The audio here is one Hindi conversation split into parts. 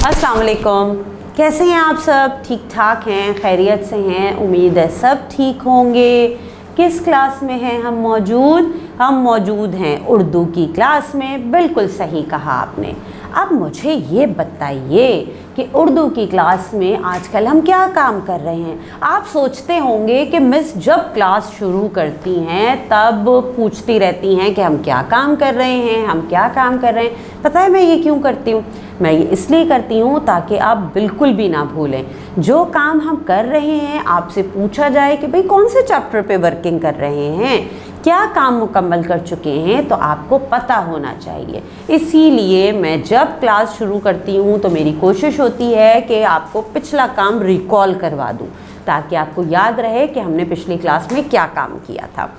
अस्सलाम वालेकुम। कैसे हैं आप सब? ठीक ठाक हैं, खैरियत से हैं? उम्मीद है सब ठीक होंगे। किस क्लास में हैं हम मौजूद? हम मौजूद हैं उर्दू की क्लास में। बिल्कुल सही कहा आपने। अब मुझे ये बताइए कि उर्दू की क्लास में आजकल हम क्या काम कर रहे हैं। आप सोचते होंगे कि मिस जब क्लास शुरू करती हैं तब पूछती रहती हैं कि हम क्या काम कर रहे हैं, हम क्या काम कर रहे हैं। पता है मैं ये क्यों करती हूँ? मैं ये इसलिए करती हूँ ताकि आप बिल्कुल भी ना भूलें। जो काम हम कर रहे हैं आपसे पूछा जाए कि भाई कौन से चैप्टर पे वर्किंग कर रहे हैं, क्या काम मुकम्मल कर चुके हैं, तो आपको पता होना चाहिए। इसीलिए मैं जब क्लास शुरू करती हूँ तो मेरी कोशिश होती है कि आपको पिछला काम रिकॉल करवा दूँ ताकि आपको याद रहे कि हमने पिछली क्लास में क्या काम किया था।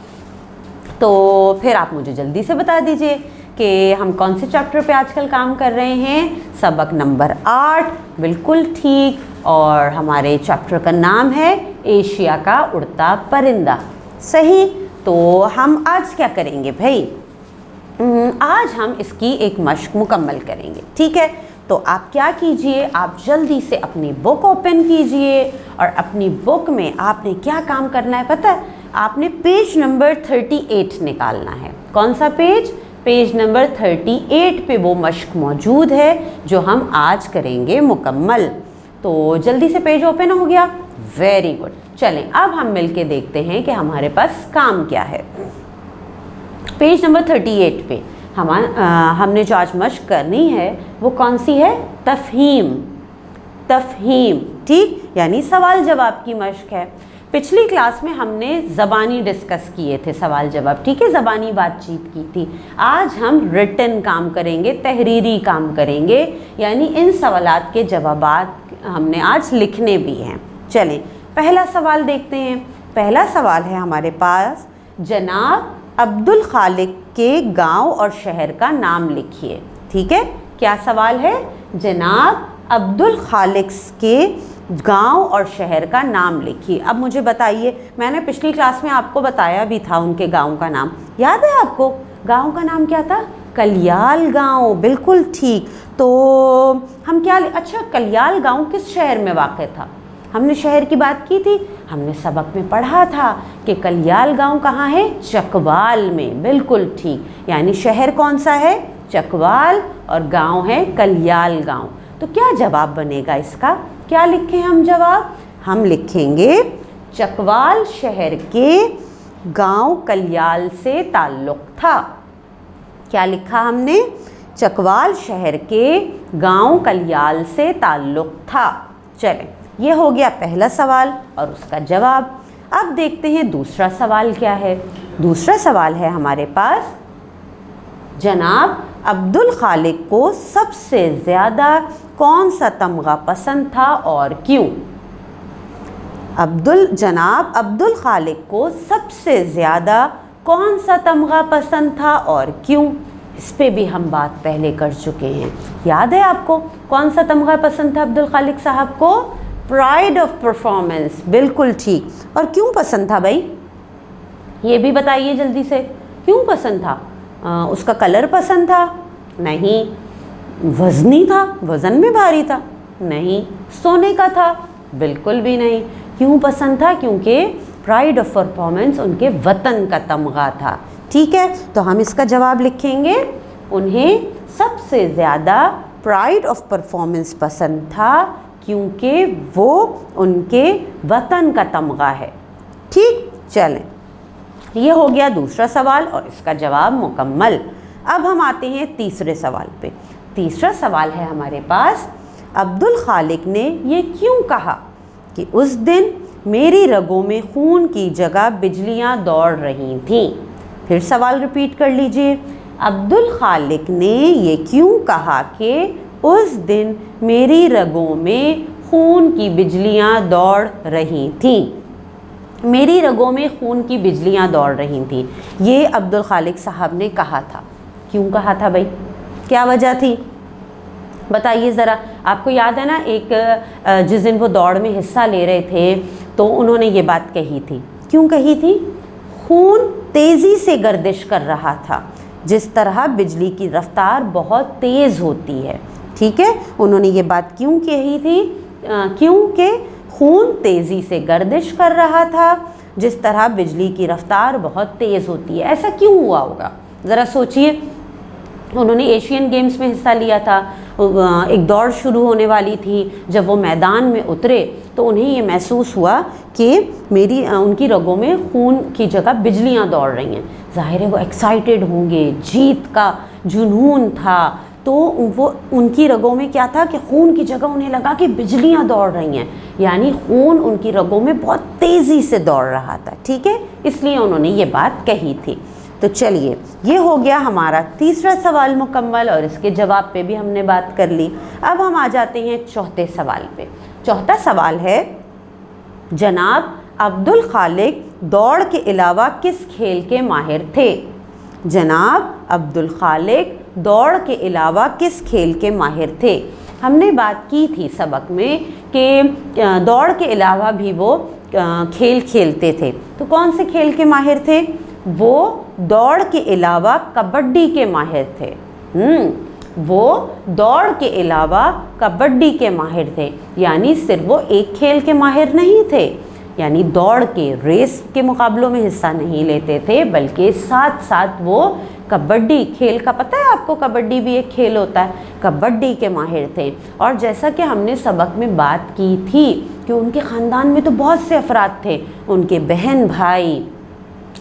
तो फिर आप मुझे जल्दी से बता दीजिए कि हम कौन से चैप्टर पे आजकल काम कर रहे हैं। सबक नंबर 8, बिल्कुल ठीक। और हमारे चैप्टर का नाम है एशिया का उड़ता परिंदा। सही। तो हम आज क्या करेंगे भाई? आज हम इसकी एक मश्क मुकम्मल करेंगे, ठीक है। तो आप क्या कीजिए, आप जल्दी से अपनी बुक ओपन कीजिए और अपनी बुक में आपने क्या काम करना है पता है? आपने पेज नंबर 38 निकालना है। कौन सा पेज? पेज नंबर 38 पे वो मश्क मौजूद है जो हम आज करेंगे मुकम्मल। तो जल्दी से पेज ओपन हो गया? Very good. चलें अब हम मिलके देखते हैं कि हमारे पास काम क्या है। पेज नंबर 38 पे हमने जो आज मश्क करनी है वो कौन सी है? तफहीम। तफहीम, ठीक, यानी सवाल जवाब की मश्क है। पिछली क्लास में हमने ज़बानी डिस्कस किए थे सवाल जवाब, ठीक है, ज़बानी बातचीत की थी। आज हम रिटन काम करेंगे, तहरीरी काम करेंगे, यानी इन सवालात के जवाबात हमने आज लिखने भी हैं। चलें पहला सवाल देखते हैं। पहला सवाल है हमारे पास, जनाब अब्दुल खालिक के गांव और शहर का नाम लिखिए। ठीक है, क्या सवाल है? जनाब अब्दुल खालिक के गांव और शहर का नाम लिखिए। अब मुझे बताइए, मैंने पिछली क्लास में आपको बताया भी था उनके गांव का नाम, याद है आपको? गांव का नाम क्या था? कलियाल गांव। बिल्कुल ठीक। तो हम क्या अच्छा, कलियाल गांव किस शहर में वाक़ था? हमने शहर की बात की थी, हमने सबक में पढ़ा था कि कलियाल गांव कहाँ है? चकवाल में। बिल्कुल ठीक, यानी शहर कौन सा है? चकवाल, और गांव है कलियाल गांव। तो क्या जवाब बनेगा इसका? क्या लिखें हम जवाब? हम लिखेंगे चकवाल शहर के गांव कलियाल से ताल्लुक़ था। क्या लिखा हमने? चकवाल शहर के गांव कलियाल से ताल्लुक़ था। चलें, ये हो गया पहला सवाल और उसका जवाब। अब देखते हैं दूसरा सवाल क्या है। दूसरा सवाल है हमारे पास, जनाब अब्दुल खालिक को सबसे ज़्यादा कौन सा तमगा पसंद था और क्यों? जनाब अब्दुल खालिक को सबसे ज़्यादा कौन सा तमगा पसंद था और क्यों? इस पे भी हम बात पहले कर चुके हैं, याद है आपको? कौन सा तमगा पसंद था अब्दुल खालिक साहब को? Pride of performance. बिल्कुल ठीक। और क्यों पसंद था भाई? ये भी बताइए जल्दी से, क्यों पसंद था? उसका कलर पसंद था? नहीं। वज़नी था, वज़न में भारी था? नहीं। सोने का था? बिल्कुल भी नहीं। क्यों पसंद था? क्योंकि प्राइड ऑफ परफॉर्मेंस उनके वतन का तमगा था। ठीक है, तो हम इसका जवाब लिखेंगे, उन्हें सबसे ज़्यादा प्राइड ऑफ परफॉर्मेंस पसंद था क्योंकि वो उनके वतन का तमगा है। ठीक, चलें, ये हो गया दूसरा सवाल और इसका जवाब मुकम्मल। अब हम आते हैं तीसरे सवाल पे। तीसरा सवाल है हमारे पास, अब्दुल खालिक ने ये क्यों कहा कि उस दिन मेरी रगों में खून की जगह बिजलियां दौड़ रही थीं? फिर सवाल रिपीट कर लीजिए। अब्दुल खालिक ने ये क्यों कहा कि उस दिन मेरी रगों में खून की बिजलियां दौड़ रही थीं? मेरी रगों में खून की बिजलियां दौड़ रही थीं, ये अब्दुल खालिक साहब ने कहा था। क्यों कहा था भाई? क्या वजह थी? बताइए ज़रा। आपको याद है ना, एक जिस दिन वो दौड़ में हिस्सा ले रहे थे तो उन्होंने ये बात कही थी। क्यों कही थी? खून तेज़ी से गर्दिश कर रहा था, जिस तरह बिजली की रफ्तार बहुत तेज़ होती है। ठीक है, उन्होंने ये बात क्यों कही थी? क्योंकि खून तेज़ी से गर्दिश कर रहा था, जिस तरह बिजली की रफ्तार बहुत तेज़ होती है। ऐसा क्यों हुआ होगा, ज़रा सोचिए। उन्होंने एशियन गेम्स में हिस्सा लिया था, एक दौड़ शुरू होने वाली थी। जब वो मैदान में उतरे तो उन्हें ये महसूस हुआ कि उनकी रगों में खून की जगह बिजलियाँ दौड़ रही हैं। ज़ाहिर है वो एक्साइटेड होंगे, जीत का जुनून था, तो वो उनकी रगों में क्या था कि खून की जगह उन्हें लगा कि बिजलियाँ दौड़ रही हैं, यानी खून उनकी रगों में बहुत तेज़ी से दौड़ रहा था। ठीक है, इसलिए उन्होंने ये बात कही थी। तो चलिए, ये हो गया हमारा तीसरा सवाल मुकम्मल और इसके जवाब पे भी हमने बात कर ली। अब हम आ जाते हैं चौथे सवाल पे। चौथा सवाल है, जनाब अब्दुल खालिक दौड़ के अलावा किस खेल के माहिर थे? जनाब अब्दुल खालिक दौड़ के अलावा किस खेल के माहिर थे? हमने बात की थी सबक में कि दौड़ के अलावा भी वो खेल खेलते थे। तो कौन से खेल के माहिर थे? वो दौड़ के अलावा कबड्डी के माहिर थे। वो दौड़ के अलावा कबड्डी के माहिर थे, यानी सिर्फ वो एक खेल के माहिर नहीं थे, यानी दौड़ के रेस के मुकाबलों में हिस्सा नहीं लेते थे, बल्कि साथ साथ वो कबड्डी खेल का, पता है आपको कबड्डी भी एक खेल होता है, कबड्डी के माहिर थे। और जैसा कि हमने सबक में बात की थी कि उनके ख़ानदान में तो बहुत से अफराद थे, उनके बहन भाई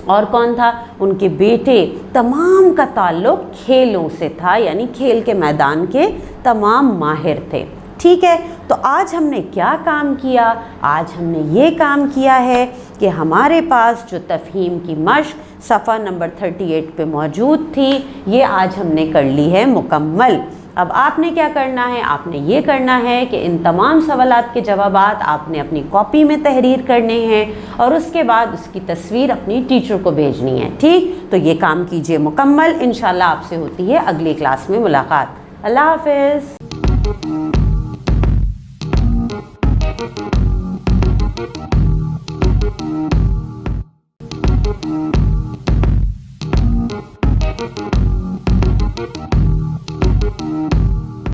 और कौन था, उनके बेटे, तमाम का ताल्लुक़ खेलों से था, यानी खेल के मैदान के तमाम माहिर थे। ठीक है, तो आज हमने क्या काम किया? आज हमने ये काम किया है कि हमारे पास जो तफ़हीम की मश्क सफ़ा नंबर 38 पे मौजूद थी, ये आज हमने कर ली है मुकम्मल। अब आपने क्या करना है? आपने ये करना है कि इन तमाम सवालात के जवाबात आपने अपनी कॉपी में तहरीर करने हैं और उसके बाद उसकी तस्वीर अपनी टीचर को भेजनी है। ठीक, तो ये काम कीजिए मुकम्मल। इंशाल्लाह आपसे होती है अगली क्लास में मुलाकात। अल्लाह हाफ़िज़।